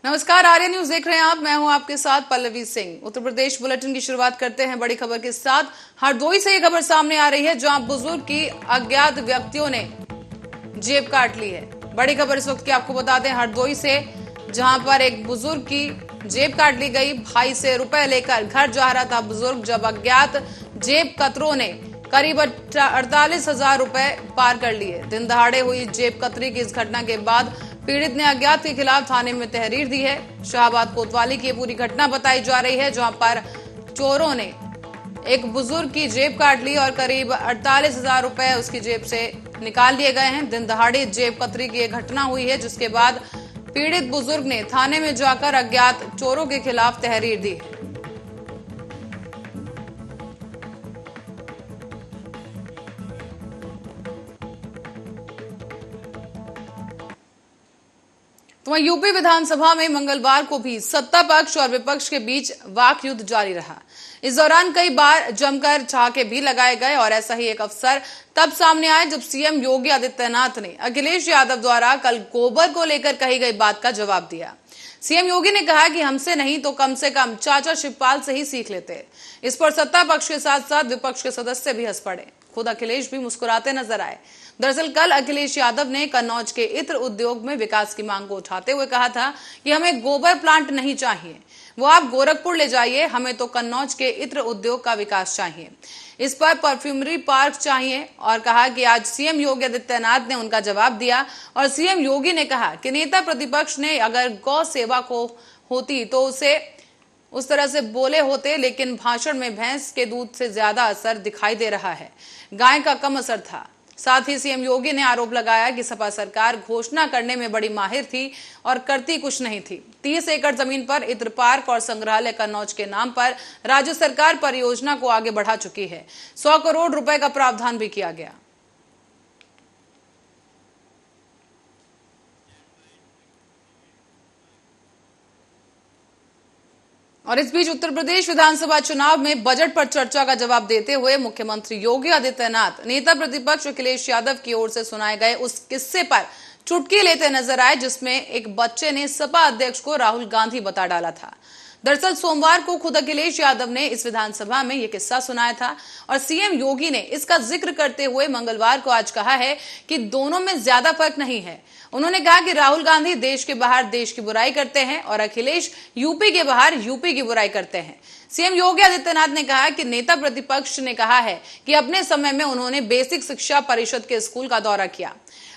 नमस्कार, आर्य न्यूज देख रहे हैं आप। मैं हूं आपके साथ पल्लवी सिंह। उत्तर प्रदेश बुलेटिन की शुरुआत करते हैं बड़ी खबर के साथ। हरदोई से ये खबर सामने आ रही है जहां बुजुर्ग की अज्ञात व्यक्तियों ने जेब काट ली है। बड़ी खबर इस वक्त की आपको बता दें हरदोई से, जहां पर एक बुजुर्ग की जेब काट ली गई। भाई से रुपए लेकर घर जा रहा था बुजुर्ग, जब अज्ञात जेब कतरों ने करीब 48,000 रुपए पार कर लिए। दिन दहाड़े हुई जेब कतरी की इस घटना के बाद पीड़ित ने अज्ञात के खिलाफ थाने में तहरीर दी है। शाहबाद कोतवाली की पूरी घटना बताई जा रही है, जहां पर चोरों ने एक बुजुर्ग की जेब काट ली और करीब 48,000 रुपए उसकी जेब से निकाल लिए गए हैं। दिन दहाड़े जेब कतरी की घटना हुई है, जिसके बाद पीड़ित बुजुर्ग ने थाने में जाकर अज्ञात चोरों के खिलाफ तहरीर दी है। तो वहीं यूपी विधानसभा में मंगलवार को भी सत्ता पक्ष और विपक्ष के बीच वाक युद्ध जारी रहा। इस दौरान कई बार जमकर ठहाके भी लगाए गए और ऐसा ही एक अवसर तब सामने आया जब सीएम योगी आदित्यनाथ ने अखिलेश यादव द्वारा कल गोबर को लेकर कही गई बात का जवाब दिया। सीएम योगी ने कहा कि हमसे नहीं तो कम से कम चाचा शिवपाल से ही सीख लेते। इस पर सत्ता पक्ष के साथ साथ विपक्ष के सदस्य भी हंस पड़े। खुद अखिलेश भी मुस्कुराते नजर आए। दरअसल कल अखिलेश यादव ने कन्नौज के इत्र उद्योग में विकास की मांग को उठाते हुए कहा था कि हमें गोबर प्लांट नहीं चाहिए, वो आप गोरखपुर ले जाइए, हमें तो कन्नौज के इत्र उद्योग का विकास चाहिए। इस पर परफ्यूमरी पार्क चाहिए और कहा कि आज सीएम योगी आदित्यनाथ ने उनका जवाब दिया और सीएम योगी ने कहा कि नेता प्रतिपक्ष ने अगर गौ सेवा को होती तो उसे उस तरह से बोले होते, लेकिन भाषण में भैंस के दूध से ज्यादा असर दिखाई दे रहा है, गाय का कम असर था। साथ ही सीएम योगी ने आरोप लगाया कि सपा सरकार घोषणा करने में बड़ी माहिर थी और करती कुछ नहीं थी। 30 एकड़ जमीन पर इत्र पार्क और संग्रहालय कन्नौज के नाम पर राज्य सरकार परियोजना को आगे बढ़ा चुकी है। 100 करोड़ रुपए का प्रावधान भी किया गया। और इस बीच उत्तर प्रदेश विधानसभा चुनाव में बजट पर चर्चा का जवाब देते हुए मुख्यमंत्री योगी आदित्यनाथ नेता प्रतिपक्ष अखिलेश यादव की ओर से सुनाए गए उस किस्से पर चुटकी लेते नजर आए, जिसमें एक बच्चे ने सपा अध्यक्ष को राहुल गांधी बता डाला था। दरअसल सोमवार को खुद अखिलेश यादव ने इस विधानसभा में यह किस्सा सुनाया था और सीएम योगी ने इसका जिक्र करते हुए मंगलवार को आज कहा है कि दोनों में ज्यादा फर्क नहीं है। उन्होंने कहा कि राहुल गांधी देश के बाहर देश की बुराई करते हैं और अखिलेश यूपी के बाहर यूपी की बुराई करते हैं। सीएम योगी आदित्यनाथ ने कहा कि नेता प्रतिपक्ष ने कहा है कि अपने समय में उन्होंने बेसिक शिक्षा परिषद के स्कूल का दौरा किया।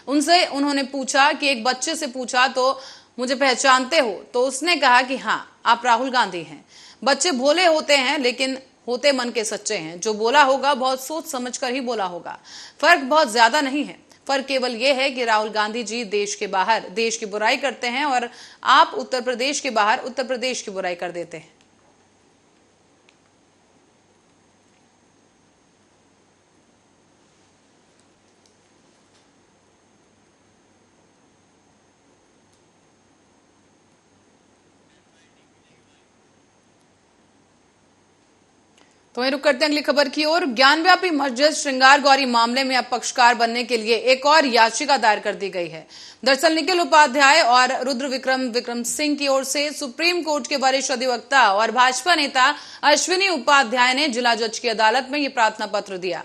उनसे उन्होंने पूछा कि एक बच्चे से पूछा तो मुझे पहचानते हो, तो उसने कहा कि हाँ, आप राहुल गांधी हैं। बच्चे भोले होते हैं लेकिन होते मन के सच्चे हैं। जो बोला होगा बहुत सोच समझकर ही बोला होगा। फर्क बहुत ज्यादा नहीं है। फर्क केवल यह है कि राहुल गांधी जी देश के बाहर देश की बुराई करते हैं और आप उत्तर प्रदेश के बाहर उत्तर प्रदेश की बुराई कर देते हैं। तो वहीं रुक करते हैं अगली खबर की ओर। ज्ञानव्यापी मस्जिद श्रृंगार गौरी मामले में अब पक्षकार बनने के लिए एक और याचिका दायर कर दी गई है। दरअसल निखिल उपाध्याय और रुद्र विक्रम सिंह की ओर से सुप्रीम कोर्ट के वरिष्ठ अधिवक्ता और भाजपा नेता अश्विनी उपाध्याय ने जिला जज की अदालत में यह प्रार्थना पत्र दिया।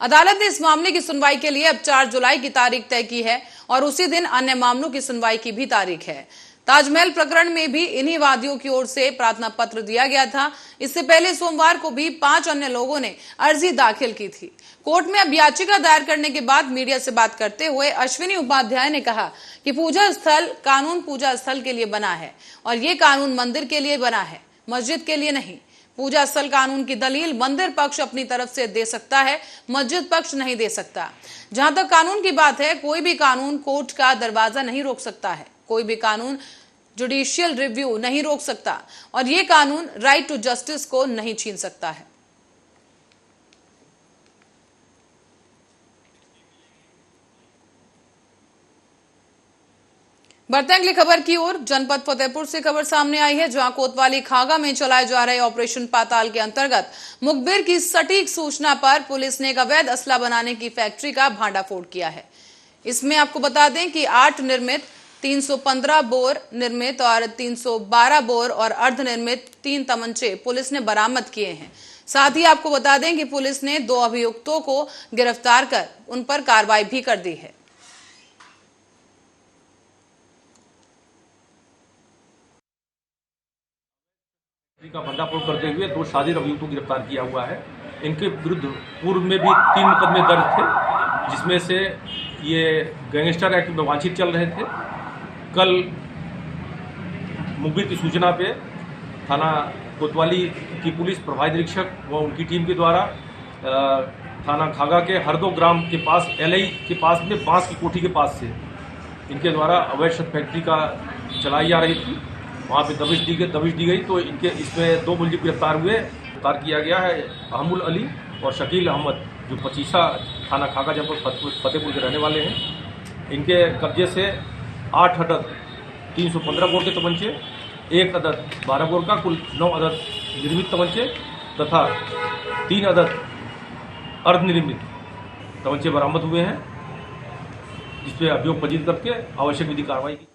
अदालत ने इस मामले की सुनवाई के लिए अब 4 जुलाई की तारीख तय की है और उसी दिन अन्य मामलों की सुनवाई की भी तारीख है। ताजमहल प्रकरण में भी इन्हीं वादियों की ओर से प्रार्थना पत्र दिया गया था। इससे पहले सोमवार को भी 5 अन्य लोगों ने अर्जी दाखिल की थी। कोर्ट में अब याचिका दायर करने के बाद मीडिया से बात करते हुए अश्विनी उपाध्याय ने कहा कि पूजा स्थल कानून पूजा स्थल के लिए बना है और ये कानून मंदिर के लिए बना है, मस्जिद के लिए नहीं। पूजा स्थल कानून की दलील मंदिर पक्ष अपनी तरफ से दे सकता है, मस्जिद पक्ष नहीं दे सकता। जहां तक कानून की बात है, कोई भी कानून कोर्ट का दरवाजा नहीं रोक सकता है, कोई भी कानून जुडिशियल रिव्यू नहीं रोक सकता और ये कानून राइट टू जस्टिस को नहीं छीन सकता है। बढ़ते हैं अगली खबर की ओर। जनपद फतेहपुर से खबर सामने आई है, जहां कोतवाली खागा में चलाए जा रहे ऑपरेशन पाताल के अंतर्गत मुखबिर की सटीक सूचना पर पुलिस ने एक अवैध असला बनाने की फैक्ट्री का भांडाफोड़ किया है। इसमें आपको बता दें कि 8 निर्मित 315 बोर निर्मित और 312 बोर और अर्धनिर्मित 3 तमंचे पुलिस ने बरामद किए हैं। साथ ही आपको बता दें कि पुलिस ने 2 अभियुक्तों को गिरफ्तार कर उन पर कार्रवाई भी कर दी है। का पर्दाफाश करते हुए 2 शातिर अभियुक्तों को गिरफ्तार किया हुआ है। इनके विरुद्ध पूर्व में भी 3 मुकदमे दर्ज थे, जिसमें से ये गैंगस्टर एक्ट में वांछित चल रहे थे। कल मुखबिर की सूचना पे थाना कोतवाली की पुलिस प्रभारी निरीक्षक व उनकी टीम के द्वारा थाना खागा के हरदो ग्राम के पास LI के पास में बांस की कोठी के पास से इनके द्वारा अवैध शत फैक्ट्री का चलाई जा रही थी। वहाँ पे दबिश दी गई तो इनके इसमें 2 मुलजिम गिरफ्तार हुए। गिरफ्तार किया गया है अहमुल अली और शकील अहमद, जो 25 थाना खागा जनपद फतेहपुर के रहने वाले हैं। इनके कब्जे से 8 अदद 315 बोर के तमंचे, 1 अदद 12 बोर का कुल 9 अदद निर्मित तमंचे तथा 3 अदद अर्धनिर्मित तमंचे बरामद हुए हैं, जिसपे अभियोग पंजीकृत करके आवश्यक विधि कार्रवाई की।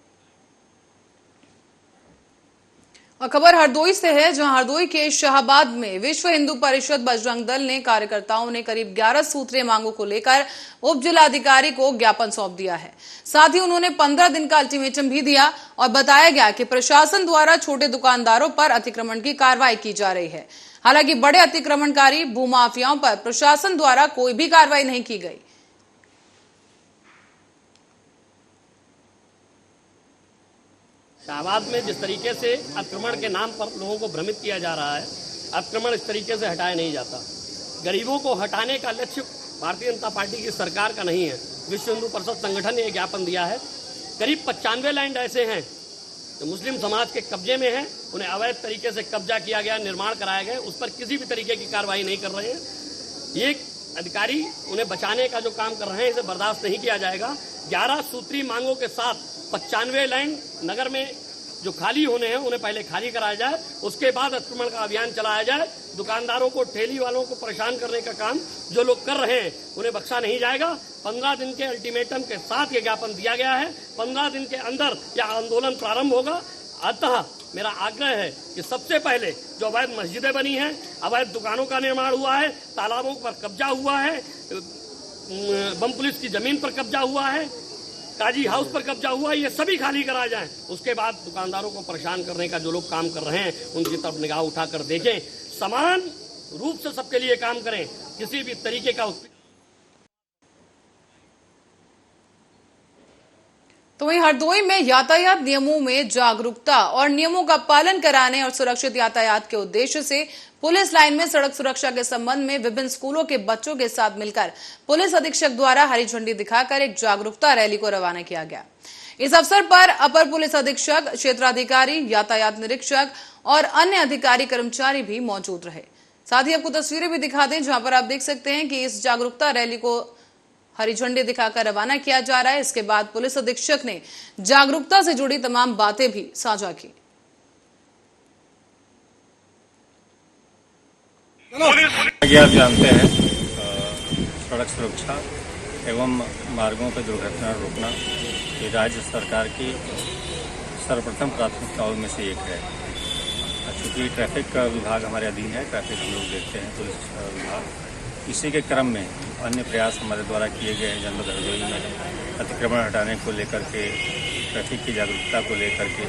और खबर हरदोई से है, जहां हरदोई के शाहबाद में विश्व हिंदू परिषद बजरंग दल ने कार्यकर्ताओं ने करीब 11 सूत्रीय मांगों को लेकर उप जिलाधिकारी को ज्ञापन सौंप दिया है। साथ ही उन्होंने 15 दिन का अल्टीमेटम भी दिया और बताया गया कि प्रशासन द्वारा छोटे दुकानदारों पर अतिक्रमण की कार्रवाई की जा रही है। हालांकि बड़े अतिक्रमणकारी भूमाफियाओं पर प्रशासन द्वारा कोई भी कार्रवाई नहीं की गई। शाहबाद में जिस तरीके से अतिक्रमण के नाम पर लोगों को भ्रमित किया जा रहा है, अतिक्रमण इस तरीके से हटाया नहीं जाता। गरीबों को हटाने का लक्ष्य भारतीय जनता पार्टी की सरकार का नहीं है। विश्व हिंदू परिषद संगठन ने यह ज्ञापन दिया है। करीब 95 लैंड ऐसे हैं जो मुस्लिम समाज के कब्जे में हैं, उन्हें अवैध तरीके से कब्जा किया गया, निर्माण कराया गया, उस पर किसी भी तरीके की कार्रवाई नहीं कर रहे हैं। ये अधिकारी उन्हें बचाने का जो काम कर रहे हैं, इसे बर्दाश्त नहीं किया जाएगा। 11 सूत्री मांगों के साथ 95 लैंड नगर में जो खाली होने हैं उन्हें पहले खाली कराया जाए, उसके बाद अतिक्रमण का अभियान चलाया जाए। दुकानदारों को, ठेली वालों को परेशान करने का काम जो लोग कर रहे हैं उन्हें बख्शा नहीं जाएगा। 15 दिन के अल्टीमेटम के साथ ये ज्ञापन दिया गया है। 15 दिन के अंदर यह आंदोलन प्रारंभ होगा। अतः मेरा आग्रह है कि सबसे पहले जो अवैध मस्जिदें बनी हैं, अवैध दुकानों का निर्माण हुआ है, तालाबों पर कब्जा हुआ है, बम पुलिस की जमीन पर कब्जा हुआ है, काजी हाउस पर कब्जा हुआ, ये सभी खाली करा जाएं। उसके बाद दुकानदारों को परेशान करने का जो लोग काम कर रहे हैं उनकी तरफ निगाह उठाकर देखें। समान रूप से सबके लिए काम करें, किसी भी तरीके का। तो वहीं हरदोई में यातायात नियमों में जागरूकता और नियमों का पालन कराने और सुरक्षित यातायात के उद्देश्य से पुलिस लाइन में सड़क सुरक्षा के संबंध में विभिन्न स्कूलों के बच्चों के साथ मिलकर पुलिस अधीक्षक द्वारा हरी झंडी दिखाकर एक जागरूकता रैली को रवाना किया गया। इस अवसर पर अपर पुलिस अधीक्षक, क्षेत्राधिकारी, यातायात निरीक्षक और अन्य अधिकारी कर्मचारी भी मौजूद रहे। साथ ही आपको तस्वीरें भी दिखा दें, जहां पर आप देख सकते हैं कि इस जागरूकता रैली को हरी झंडी दिखाकर रवाना किया जा रहा है। इसके बाद पुलिस अधीक्षक ने जागरूकता से जुड़ी तमाम बातें भी साझा की। आप जानते हैं, सड़क सुरक्षा एवं मार्गों पर दुर्घटना रोकना ये राज्य सरकार की सर्वप्रथम प्राथमिकताओं में से एक है। चूँकि ट्रैफिक का विभाग हमारे अधीन है, ट्रैफिक हम लोग देखते हैं, पुलिस विभाग। इसी के क्रम में अन्य प्रयास हमारे द्वारा किए गए हैं। जनपद हरदोई में अतिक्रमण हटाने को लेकर के, ट्रैफिक की जागरूकता को लेकर के,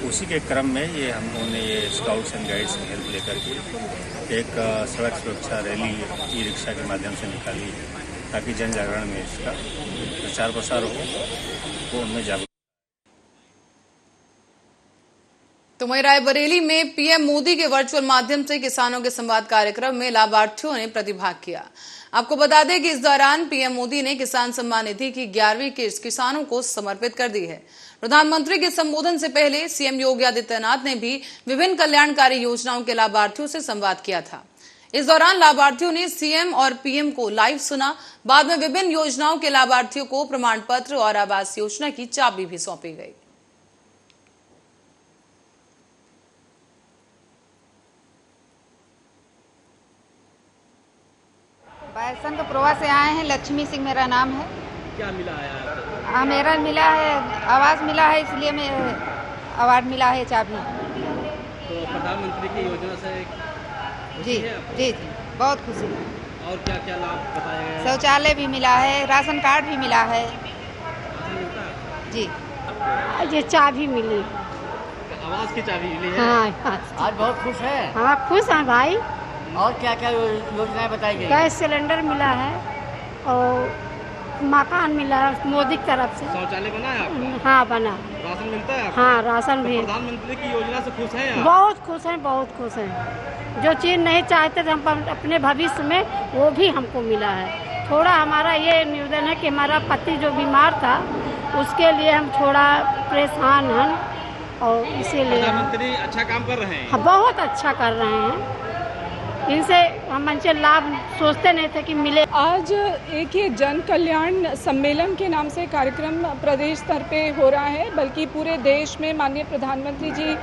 उसी के क्रम में ये हम लोगों ने ये स्काउट्स एंड गाइड्स की हेल्प लेकर के एक सड़क सुरक्षा रैली ई रिक्शा के माध्यम से निकाली है, ताकि जन जागरण में इसका प्रचार प्रसार हो, वो उनमें जागरूक। तो वहीं रायबरेली में पीएम मोदी के वर्चुअल माध्यम से किसानों के संवाद कार्यक्रम में लाभार्थियों ने प्रतिभाग किया। आपको बता दें कि इस दौरान पीएम मोदी ने किसान सम्मान निधि की 11वीं किस्त किसानों को समर्पित कर दी है। प्रधानमंत्री के संबोधन से पहले सीएम योगी आदित्यनाथ ने भी विभिन्न कल्याणकारी योजनाओं के लाभार्थियों से संवाद किया था। इस दौरान लाभार्थियों ने सीएम और पीएम को लाइव सुना। बाद में विभिन्न योजनाओं के लाभार्थियों को प्रमाण पत्र और आवास योजना की चाबी भी सौंपी गई। बैसन तो प्रवास से आए हैं। लक्ष्मी सिंह मेरा नाम है। क्या मिला है आपको? हाँ, मेरा मिला है, आवाज़ मिला है, इसलिए मैं अवार्ड मिला है चाबी। तो प्रधानमंत्री की योजना से जी खुशी है आपको? जी जी, बहुत खुशी है। और क्या क्या लाभ बताया गया है? शौचालय भी मिला है, राशन कार्ड भी मिला है। राशन मिलता है? जी, आपको ये चाबी मिली। आवास की चाबी मिली है? हाँ आज बहुत खुश है। हाँ, खुश हैं भाई। और क्या क्या योजनाएं बताई गई? गैस सिलेंडर मिला है और मकान मिला है मोदी की तरफ से। शौचालय बना है आपका? हाँ, बना। राशन मिलता है आपको? हाँ, राशन भी। प्रधानमंत्री की योजना से खुश हैं आप? बहुत खुश हैं, बहुत खुश हैं। जो चीज़ नहीं चाहते थे हम अपने भविष्य में, वो भी हमको मिला है। थोड़ा हमारा ये निवेदन है कि हमारा पति जो बीमार था, उसके लिए हम थोड़ा परेशान हैं और इसीलिए प्रधानमंत्री अच्छा काम कर रहे हैं। हाँ, बहुत अच्छा कर रहे हैं। इनसे हम इनसे लाभ सोचते नहीं थे कि मिले। आज एक ये जन कल्याण सम्मेलन के नाम से कार्यक्रम प्रदेश स्तर पे हो रहा है, बल्कि पूरे देश में माननीय प्रधानमंत्री जी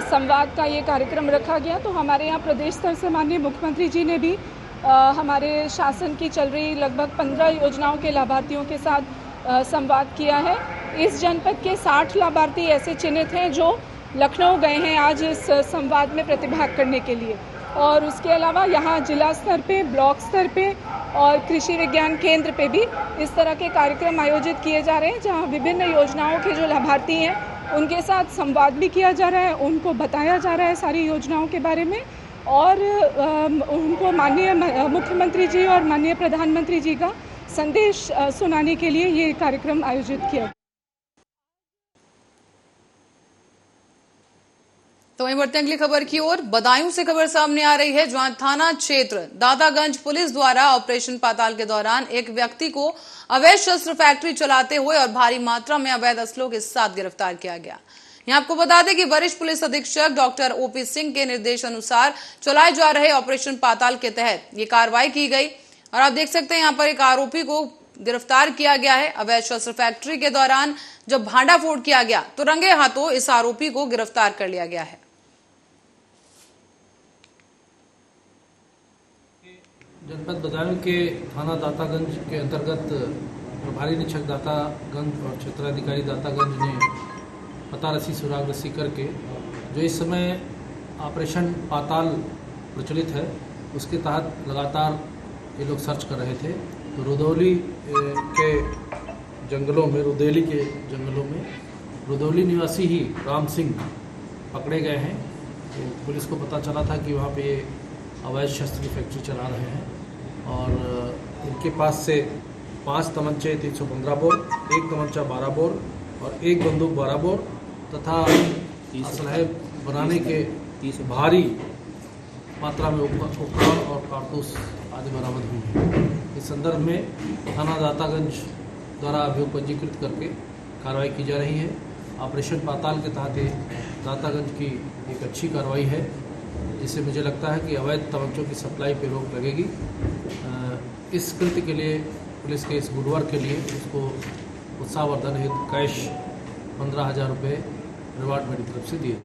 संवाद का ये कार्यक्रम रखा गया। तो हमारे यहाँ प्रदेश स्तर से माननीय मुख्यमंत्री जी ने भी हमारे शासन की चल रही लगभग 15 योजनाओं के लाभार्थियों के साथ संवाद किया है। इस जनपद के 60 लाभार्थी ऐसे चिन्हित हैं जो लखनऊ गए हैं आज इस संवाद में प्रतिभाग करने के लिए। और उसके अलावा यहाँ जिला स्तर पे, ब्लॉक स्तर पे और कृषि विज्ञान केंद्र पे भी इस तरह के कार्यक्रम आयोजित किए जा रहे हैं, जहाँ विभिन्न योजनाओं के जो लाभार्थी हैं उनके साथ संवाद भी किया जा रहा है, उनको बताया जा रहा है सारी योजनाओं के बारे में और उनको माननीय मुख्यमंत्री जी और माननीय प्रधानमंत्री जी का संदेश सुनाने के लिए ये कार्यक्रम आयोजित किया। तो वहीं बढ़ते हैं अगली खबर की ओर। बदायूं से खबर सामने आ रही है, जहां थाना क्षेत्र दादागंज पुलिस द्वारा ऑपरेशन पाताल के दौरान एक व्यक्ति को अवैध शस्त्र फैक्ट्री चलाते हुए और भारी मात्रा में अवैध असलों के साथ गिरफ्तार किया गया। यहां आपको बता दें कि वरिष्ठ पुलिस अधीक्षक डॉक्टर ओपी सिंह के निर्देश अनुसार चलाए जा रहे ऑपरेशन पाताल के तहत ये कार्रवाई की गई और आप देख सकते हैं यहाँ पर एक आरोपी को गिरफ्तार किया गया है। अवैध शस्त्र फैक्ट्री के दौरान जब भांडाफोड़ किया गया तो रंगे हाथों इस आरोपी को गिरफ्तार कर लिया गया है। जनपद बदायूं के थाना दातागंज के अंतर्गत प्रभारी निरीक्षक दातागंज और क्षेत्राधिकारी दातागंज ने पता रसी सुराग रसी करके जो इस समय ऑपरेशन पाताल प्रचलित है उसके तहत लगातार ये लोग सर्च कर रहे थे। तो रुदौली के जंगलों में रुदौली निवासी ही राम सिंह पकड़े गए हैं। तो पुलिस को पता चला था कि वहाँ पे अवैध शस्त्र की फैक्ट्री चला रहे हैं और इनके पास से 5 तमंचे 315 बोर, 1 तमंचा 12 बोर और 1 बंदूक 12 बोर तथा असलहे बनाने के भारी मात्रा में उपकरण और कारतूस आदि बरामद हुए हैं। इस संदर्भ में थाना दातागंज द्वारा अभियोग पंजीकृत करके कार्रवाई की जा रही है। ऑपरेशन पाताल के तहत दातागंज की एक अच्छी कार्रवाई है, जिससे मुझे लगता है कि अवैध तमंचों की सप्लाई पर रोक लगेगी। इस कृत्य के लिए पुलिस के इस गुडवर्क के लिए उसको उत्साहवर्धन हेतु कैश 15,000 रुपये रिवार्ड मेरी तरफ से दिए।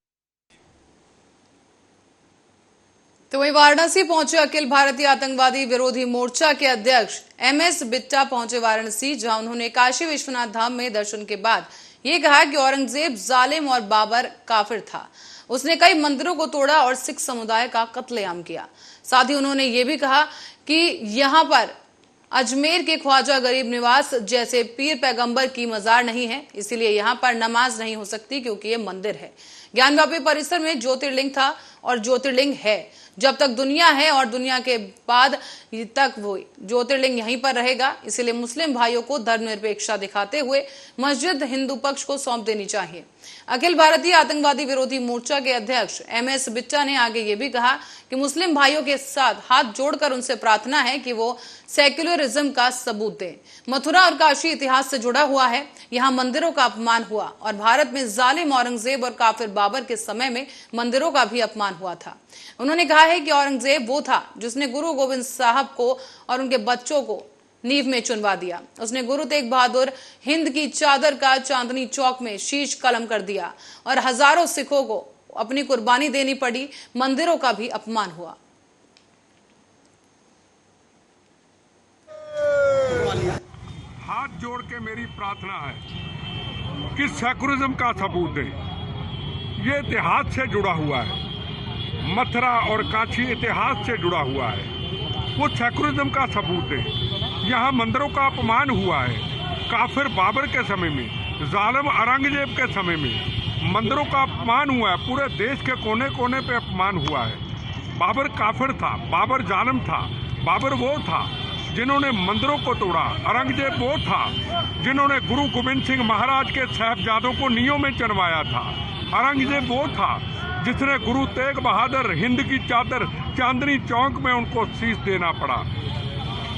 तो वहीं वाराणसी पहुंचे अखिल भारतीय आतंकवादी विरोधी मोर्चा के अध्यक्ष MS बिट्टा पहुंचे वाराणसी, जहां उन्होंने काशी विश्वनाथ धाम में दर्शन के बाद ये कहा कि औरंगजेब जालिम और बाबर काफिर था। उसने कई मंदिरों को तोड़ा और सिख समुदाय का कत्लेआम किया। साथ ही उन्होंने ये भी कहा कि यहाँ पर अजमेर के ख्वाजा गरीब निवास जैसे पीर पैगंबर की मजार नहीं है, इसीलिए यहाँ पर नमाज नहीं हो सकती क्योंकि ये मंदिर है। ज्ञानव्यापी परिसर में ज्योतिर्लिंग था और ज्योतिर्लिंग है। जब तक दुनिया है और दुनिया के बाद तक वो ज्योतिर्लिंग यहीं पर रहेगा। इसीलिए मुस्लिम भाइयों को धर्मनिरपेक्षता दिखाते हुए मस्जिद हिंदू पक्ष को सौंप देनी चाहिए। अखिल भारतीय आतंकवादी विरोधी मोर्चा के अध्यक्ष MS बिट्टा ने आगे ये भी कहा कि मुस्लिम भाइयों के साथ हाथ जोड़कर उनसे प्रार्थना है कि वो सेक्युलरिज्म का सबूत दें। मथुरा और काशी इतिहास से जुड़ा हुआ है, यहाँ मंदिरों का अपमान हुआ और भारत में जालिम औरंगजेब और काफिर बाबर के समय में मंदिरों का भी अपमान हुआ था। उन्होंने कहा है कि औरंगजेब वो था जिसने गुरु गोविंद साहब को और उनके बच्चों को नींव में चुनवा दिया। उसने गुरु तेग बहादुर हिंद की चादर का चांदनी चौक में शीश कलम कर दिया और हजारों सिखों को अपनी कुर्बानी देनी पड़ी। मंदिरों का भी अपमान हुआ। हाथ जोड़ के मेरी प्रार्थना है कि सेकुलरिज्म का सबूत दे। ये इतिहास से जुड़ा हुआ है, मथुरा और काशी इतिहास से जुड़ा हुआ है। वो सेकुलरिज्म का सबूत दे। यहाँ मंदिरों का अपमान हुआ है, काफिर बाबर के समय में, जालिम औरंगजेब के समय में मंदिरों का अपमान हुआ है। पूरे देश के कोने कोने पे अपमान हुआ है। बाबर काफिर था, बाबर जालिम था, बाबर वो था जिन्होंने मंदिरों को तोड़ा। औरंगजेब वो था जिन्होंने गुरु गोविंद सिंह महाराज के साहबजादों को नींव में चढ़वाया था। औरंगजेब वो था जिसने गुरु तेग बहादुर हिंद की चादर चांदनी चौक में उनको शीश देना पड़ा।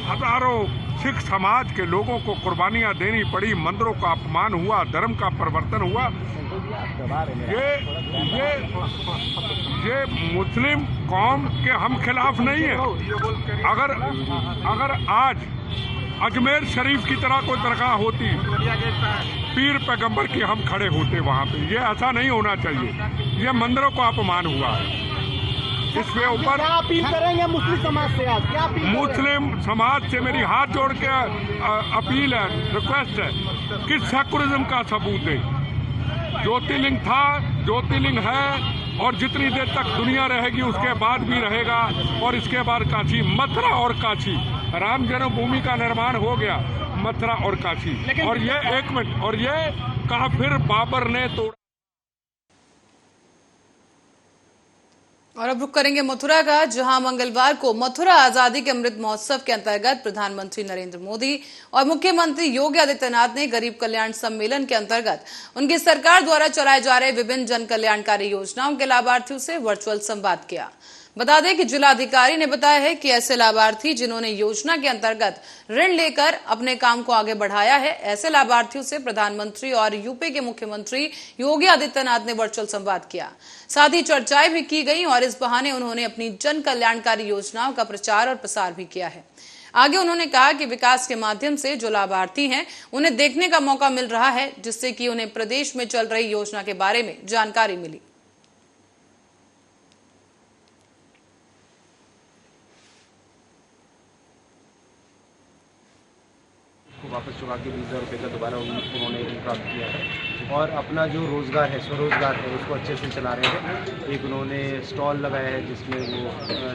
हजारों सिख समाज के लोगों को कुर्बानियां देनी पड़ी, मंदिरों का अपमान हुआ, धर्म का परिवर्तन हुआ। ये मुस्लिम कौम के हम खिलाफ नहीं है। अगर आज अजमेर शरीफ की तरह कोई दरगाह होती, पीर पैगंबर की हम खड़े होते वहाँ पे। ये ऐसा नहीं होना चाहिए। ये मंदिरों का अपमान हुआ है। इसके ऊपर अपील करेंगे मुस्लिम समाज से? आज क्या मुस्लिम समाज से मेरी हाथ जोड़ के अपील है, रिक्वेस्ट है कि सेकुलरिज्म का सबूत दे। ज्योतिर्लिंग था, ज्योतिर्लिंग है, और जितनी देर तक दुनिया रहेगी उसके बाद भी रहेगा। और इसके बाद काशी, मथुरा और काशी, राम जन्मभूमि का निर्माण हो गया, मथुरा और काशी। और ये एक मिनट, और ये काफिर बाबर ने तोड़ा। और अब रुक करेंगे मथुरा का, जहां मंगलवार को मथुरा आजादी के अमृत महोत्सव के अंतर्गत प्रधानमंत्री नरेंद्र मोदी और मुख्यमंत्री योगी आदित्यनाथ ने गरीब कल्याण सम्मेलन के अंतर्गत उनकी सरकार द्वारा चलाए जा रहे विभिन्न जन कल्याणकारी योजनाओं के लाभार्थियों से वर्चुअल संवाद किया। बता दें कि जिलाधिकारी ने बताया है कि ऐसे लाभार्थी जिन्होंने योजना के अंतर्गत ऋण लेकर अपने काम को आगे बढ़ाया है, ऐसे लाभार्थियों से प्रधानमंत्री और यूपी के मुख्यमंत्री योगी आदित्यनाथ ने वर्चुअल संवाद किया। साथ ही चर्चाएं भी की गई और इस बहाने उन्होंने अपनी जन कल्याणकारी योजनाओं का प्रचार और प्रसार भी किया है। आगे उन्होंने कहा कि विकास के माध्यम से जो लाभार्थी हैं उन्हें देखने का मौका मिल रहा है, जिससे कि उन्हें प्रदेश में चल रही योजना के बारे में जानकारी मिली। वापस चुका के 20,000 रुपये का दोबारा उन्होंने प्राप्त किया है। और अपना जो रोज़गार है, स्वरोजगार है, उसको अच्छे से चला रहे हैं। एक उन्होंने स्टॉल लगाया है जिसमें वो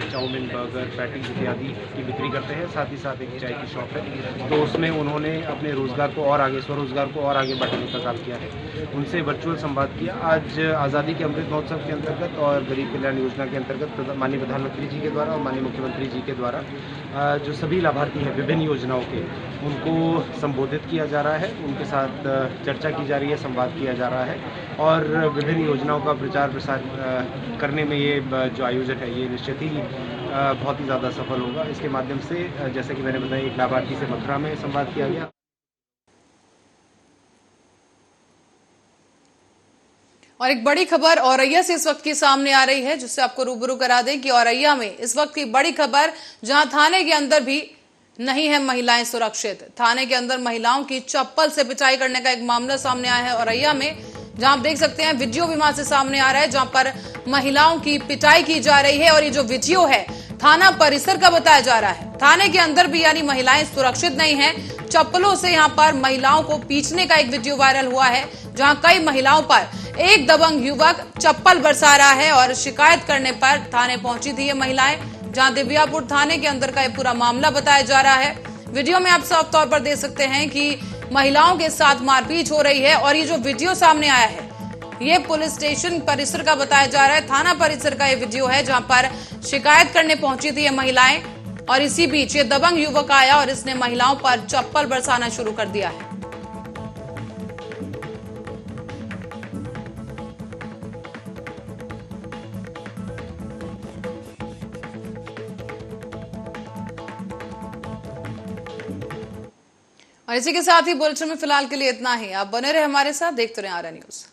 चाउमीन, बर्गर, पैटीज इत्यादि की बिक्री करते हैं। साथ ही साथ एक चाय की शॉप है, तो उसमें उन्होंने अपने रोज़गार को और आगे, स्वरोजगार को और आगे बढ़ाने का काम किया है। उनसे वर्चुअल संवाद किया। आज आज़ादी के अमृत महोत्सव के अंतर्गत और गरीब कल्याण योजना के अंतर्गत माननीय प्रधानमंत्री जी के द्वारा और माननीय मुख्यमंत्री जी के द्वारा जो सभी लाभार्थी हैं विभिन्न योजनाओं के, उनको संबोधित किया जा रहा है, उनके साथ चर्चा की जा रही है, संवाद किया जा रहा है। और विभिन्न योजनाओं का प्रचार प्रसार करने में ये जो आयोजन है ये निश्चित ही बहुत ही ज़्यादा सफल होगा। इसके माध्यम से जैसे कि मैंने बताया, एक लाभार्थी से मथुरा में संवाद किया गया। और एक बड़ी खबर औरैया से इस वक्त की सामने आ रही है, जिससे आपको रूबरू करा दें कि औरैया में इस वक्त की बड़ी खबर, जहां थाने के अंदर भी नहीं है महिलाएं सुरक्षित। थाने के अंदर महिलाओं की चप्पल से पिटाई करने का एक मामला सामने आया है औरैया में, जहां आप देख सकते हैं वीडियो भी वहां से सामने आ रहा है, जहां पर महिलाओं की पिटाई की जा रही है। और ये जो वीडियो है थाना परिसर का बताया जा रहा है। थाने के अंदर भी यानी महिलाएं सुरक्षित नहीं है। चप्पलों से यहां पर महिलाओं को पीटने का एक वीडियो वायरल हुआ है, जहां कई महिलाओं पर एक दबंग युवक चप्पल बरसा रहा है। और शिकायत करने पर थाने पहुंची थी ये महिलाएं, जहां दिव्यापुर थाने के अंदर का ये पूरा मामला बताया जा रहा है। वीडियो में आप साफ तौर पर देख सकते हैं कि महिलाओं के साथ मारपीट हो रही है। और ये जो वीडियो सामने आया है ये पुलिस स्टेशन परिसर का बताया जा रहा है, थाना परिसर का ये वीडियो है, जहां पर शिकायत करने पहुंची थी ये महिलाएं। और इसी बीच ये दबंग युवक आया और इसने महिलाओं पर चप्पल बरसाना शुरू कर दिया है। और इसी के साथ ही बुलेटिन में फिलहाल के लिए इतना ही। आप बने रहे हमारे साथ, देखते रहे आर्या न्यूज।